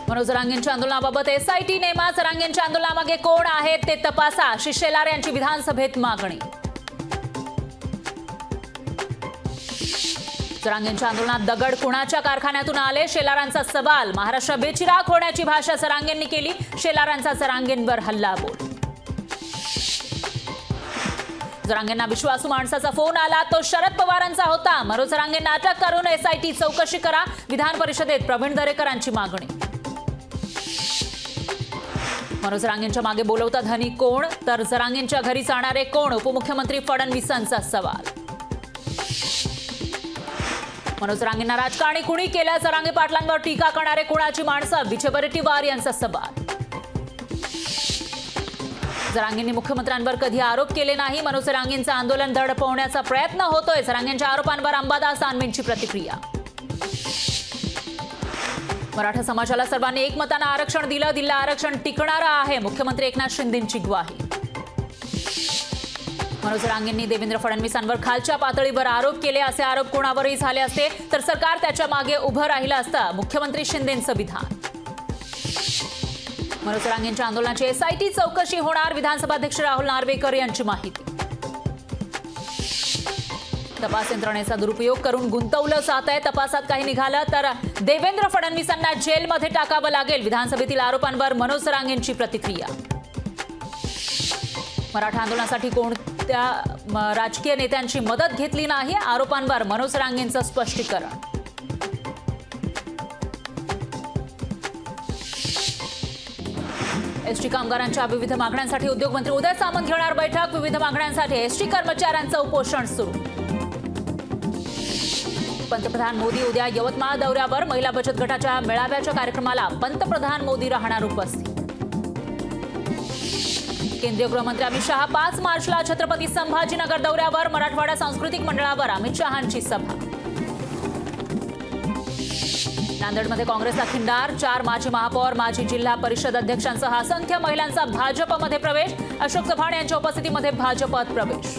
मनोज रांगेंच्या आंदोलनाबाबत एसआयटी नेमा. रांगेंच्या आंदोलनामागे कोण आहेत ते तपासा, शेलार यांची विधानसभेत मागणी. रांगेंच्या आंदोलनात दगड कुणाच्या कारखान्यातून आले, शेलारांचा सवाल. महाराष्ट्र बेचिराख होण्याची भाषा रांगेंनी केली, शेलारांचा रांगेंवर हल्लाबोल. रांगेंना विश्वासू माणसाचा फोन आला, तो शरद पवारांचा होता. मनोज रांगेंना अटक करून एसआयटी चौकशी करा, विधान परिषदेत प्रवीण दरेकरांची मागणी. मनोज रांगेंच्या मागे बोलवता धनी कोण, तर रांगेंच्या घरी जाणारे कोण, उपमुख्यमंत्री फडणवीसांचा सवाल. मनोज रांगेंना राजकारणी कुणी केलं, जरांगे पाटलांवर टीका करणारे कुणाची माणसं, विजय वडेट्टीवार यांचा सवाल. रांगेंनी मुख्यमंत्र्यांवर कधी आरोप केले नाही, मनोज रांगेंचं आंदोलन दडपवण्याचा प्रयत्न होतोय. रांगेंच्या आरोपांवर अंबादास दानवेंची प्रतिक्रिया. मराठा समाजाला सर्वांनी एकमतानं आरक्षण दिलं आरक्षण टिकणारं आहे, मुख्यमंत्री एकनाथ शिंदेंची ग्वाही. मनोज रांगेंनी देवेंद्र फडणवीसांवर खालच्या पातळीवर आरोप केले, असे आरोप कोणावरही झाले असते तर सरकार त्याच्या मागे उभं राहिलं असतं, मुख्यमंत्री शिंदेंचं विधान. मनोज रांगेंच्या आंदोलनाची एसआयटी चौकशी होणार, विधानसभा अध्यक्ष राहुल नार्वेकर यांची माहिती. तपास यंत्रणेचा दुरुपयोग करून गुंतवलं जात आहे, तपासात काही निघालं तर देवेंद्र फडणवीसांना जेलमध्ये टाकावं लागेल, विधानसभेतील आरोपांवर मनोज रांगेंची प्रतिक्रिया. मराठा आंदोलनासाठी कोणत्या राजकीय नेत्यांची मदत घेतली नाही, आरोपांवर मनोज रांगेंचं स्पष्टीकरण. एसटी कामगारांच्या विविध मागण्यांसाठी उद्योगमंत्री उदय सामंत घेणार बैठक, विविध मागण्यांसाठी एसटी कर्मचाऱ्यांचं उपोषण सुरू. पंतप्रधान मोदी उद्या यवतमाळ दौऱ्यावर, महिला बचत गटाच्या मेळाव्याच्या कार्यक्रमाला पंतप्रधान मोदी राहणार उपस्थित. केंद्रीय गृहमंत्री अमित शहा 5 मार्चला छत्रपती संभाजीनगर दौऱ्यावर, मराठवाडा सांस्कृतिक मंडळावर अमित शहांची सभा. नांदेडमध्ये काँग्रेसला खिंडार, 4 माजी महापौर, माजी जिल्हा परिषद अध्यक्षांसह असंख्य महिलांचा भाजपमध्ये प्रवेश, अशोक चव्हाण यांच्या उपस्थितीमध्ये भाजपात प्रवेश.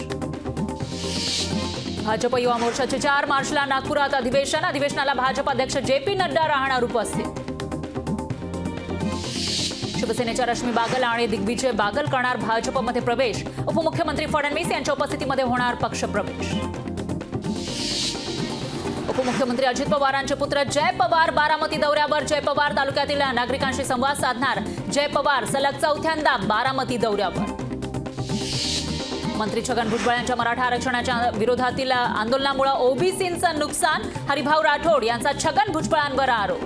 भाजप युवा मोर्चाचे 4 मार्चला नागपुरात अधिवेशन, अधिवेशनाला भाजप अध्यक्ष जे.पी. नड्डा राहणार उपस्थित. शिवसेनेच्या रश्मी बागल आणि दिग्विजय बागल करणार भाजपमध्ये प्रवेश, उपमुख्यमंत्री फडणवीस यांच्या उपस्थितीमध्ये होणार पक्षप्रवेश. उपमुख्यमंत्री अजित पवारांचे पुत्र जय पवार बारामती दौऱ्यावर, जय पवार तालुक्यातील नागरिकांशी संवाद साधणार. जय पवार सलग 4थ्यांदा बारामती दौऱ्यावर. मंत्री छगन भुजबळ यांच्या मराठा आरक्षणाच्या विरोधातील आंदोलनामुळे ओबीसींचं नुकसान, हरिभाऊ राठोड यांचा छगन भुजबळांवर आरोप.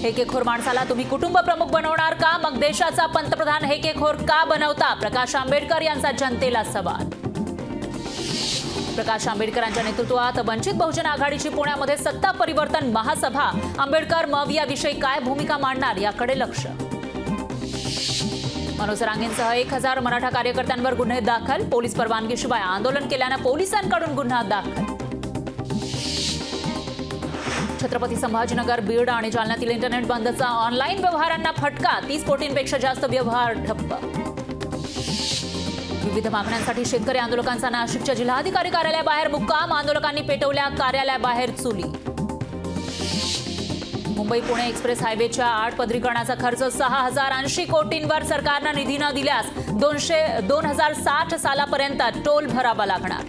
हेकेखोर माणसाला तुम्ही कुटुंब प्रमुख बनवणार का, मग देशाचा पंतप्रधान हेकेखोर का बनवता, प्रकाश आंबेडकर यांचा जनतेला सवाल. प्रकाश आंबेडकरांच्या नेतृत्वात वंचित बहुजन आघाडीची पुण्यामध्ये सत्ता परिवर्तन महासभा, आंबेडकर मव याविषयी काय भूमिका मांडणार याकडे लक्ष. मनोज रांगेंसह 1000 मराठा कार्यकर्त्यांवर गुन्हे दाखल, पोलीस परवानगीशिवाय आंदोलन केल्यानं पोलिसांकडून गुन्हा दाखल. छत्रपती संभाजीनगर, बीड आणि जालन्यातील इंटरनेट बंदचा ऑनलाईन व्यवहारांना फटका, 30 कोटींपेक्षा जास्त व्यवहार ठप्प. विविध मागण्यांसाठी शेतकरी आंदोलकांचा नाशिकच्या जिल्हाधिकारी कार्यालयाबाहेर मुक्काम, आंदोलकांनी पेटवल्या कार्यालयाबाहेर चुली. मुंबई पुणे एक्सप्रेस हायवेच्या 8 पदरीकरणाचा खर्च 6080 कोटींवर, सरकारनं निधी न दिल्यास 2060 सालापर्यंत टोल भरावा लागणार.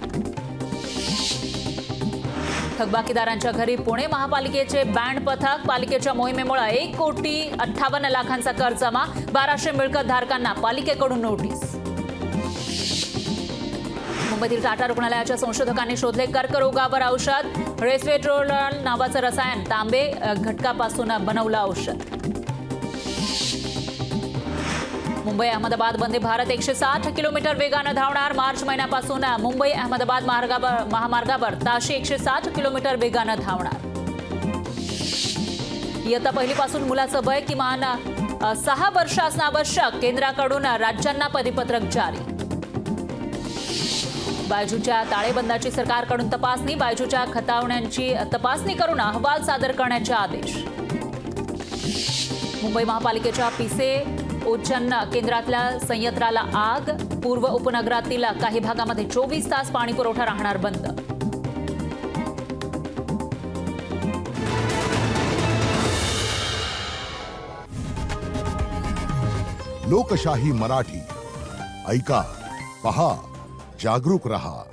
थकबाकीदारांच्या घरी पुणे महापालिकेचे बँड पथक, पालिकेच्या मोहिमेमुळे 1,58,00,000 कर जमा, 1200 मिळकत धारकांना पालिकेकडून नोटीस. मुंबईतील टाटा रुग्णालयाच्या संशोधकांनी शोधले कर्करोगावर औषध, रेस्वेट्रोल नावाचं रसायन तांबे घटकापासून बनवलं औषध. मुंबई अहमदाबाद वंदे भारत 160 किलोमीटर वेगानं धावणार, मार्च महिन्यापासून मुंबई अहमदाबाद महामार्गावर ताशी 160 किलोमीटर वेगानं धावणार. इयत्ता पहिलीपासून मुलाचं वय किमान 6 वर्ष असणं आवश्यक, केंद्राकडून राज्यांना परिपत्रक जारी. बायजूच्या ताळेबंदाची सरकारकडून तपासणी, बायजूच्या खतावण्यांची तपासणी करून अहवाल सादर करण्याचे आदेश. मुंबई महापालिकेच्या पिसे ओचन केंद्रातल्या संयंत्राला आग, पूर्व उपनगरातील काही भागामध्ये 24 तास पाणी पुरवठा राहणार बंद. लोकशाही मराठी. ऐका, पहा, जागरूक रहा.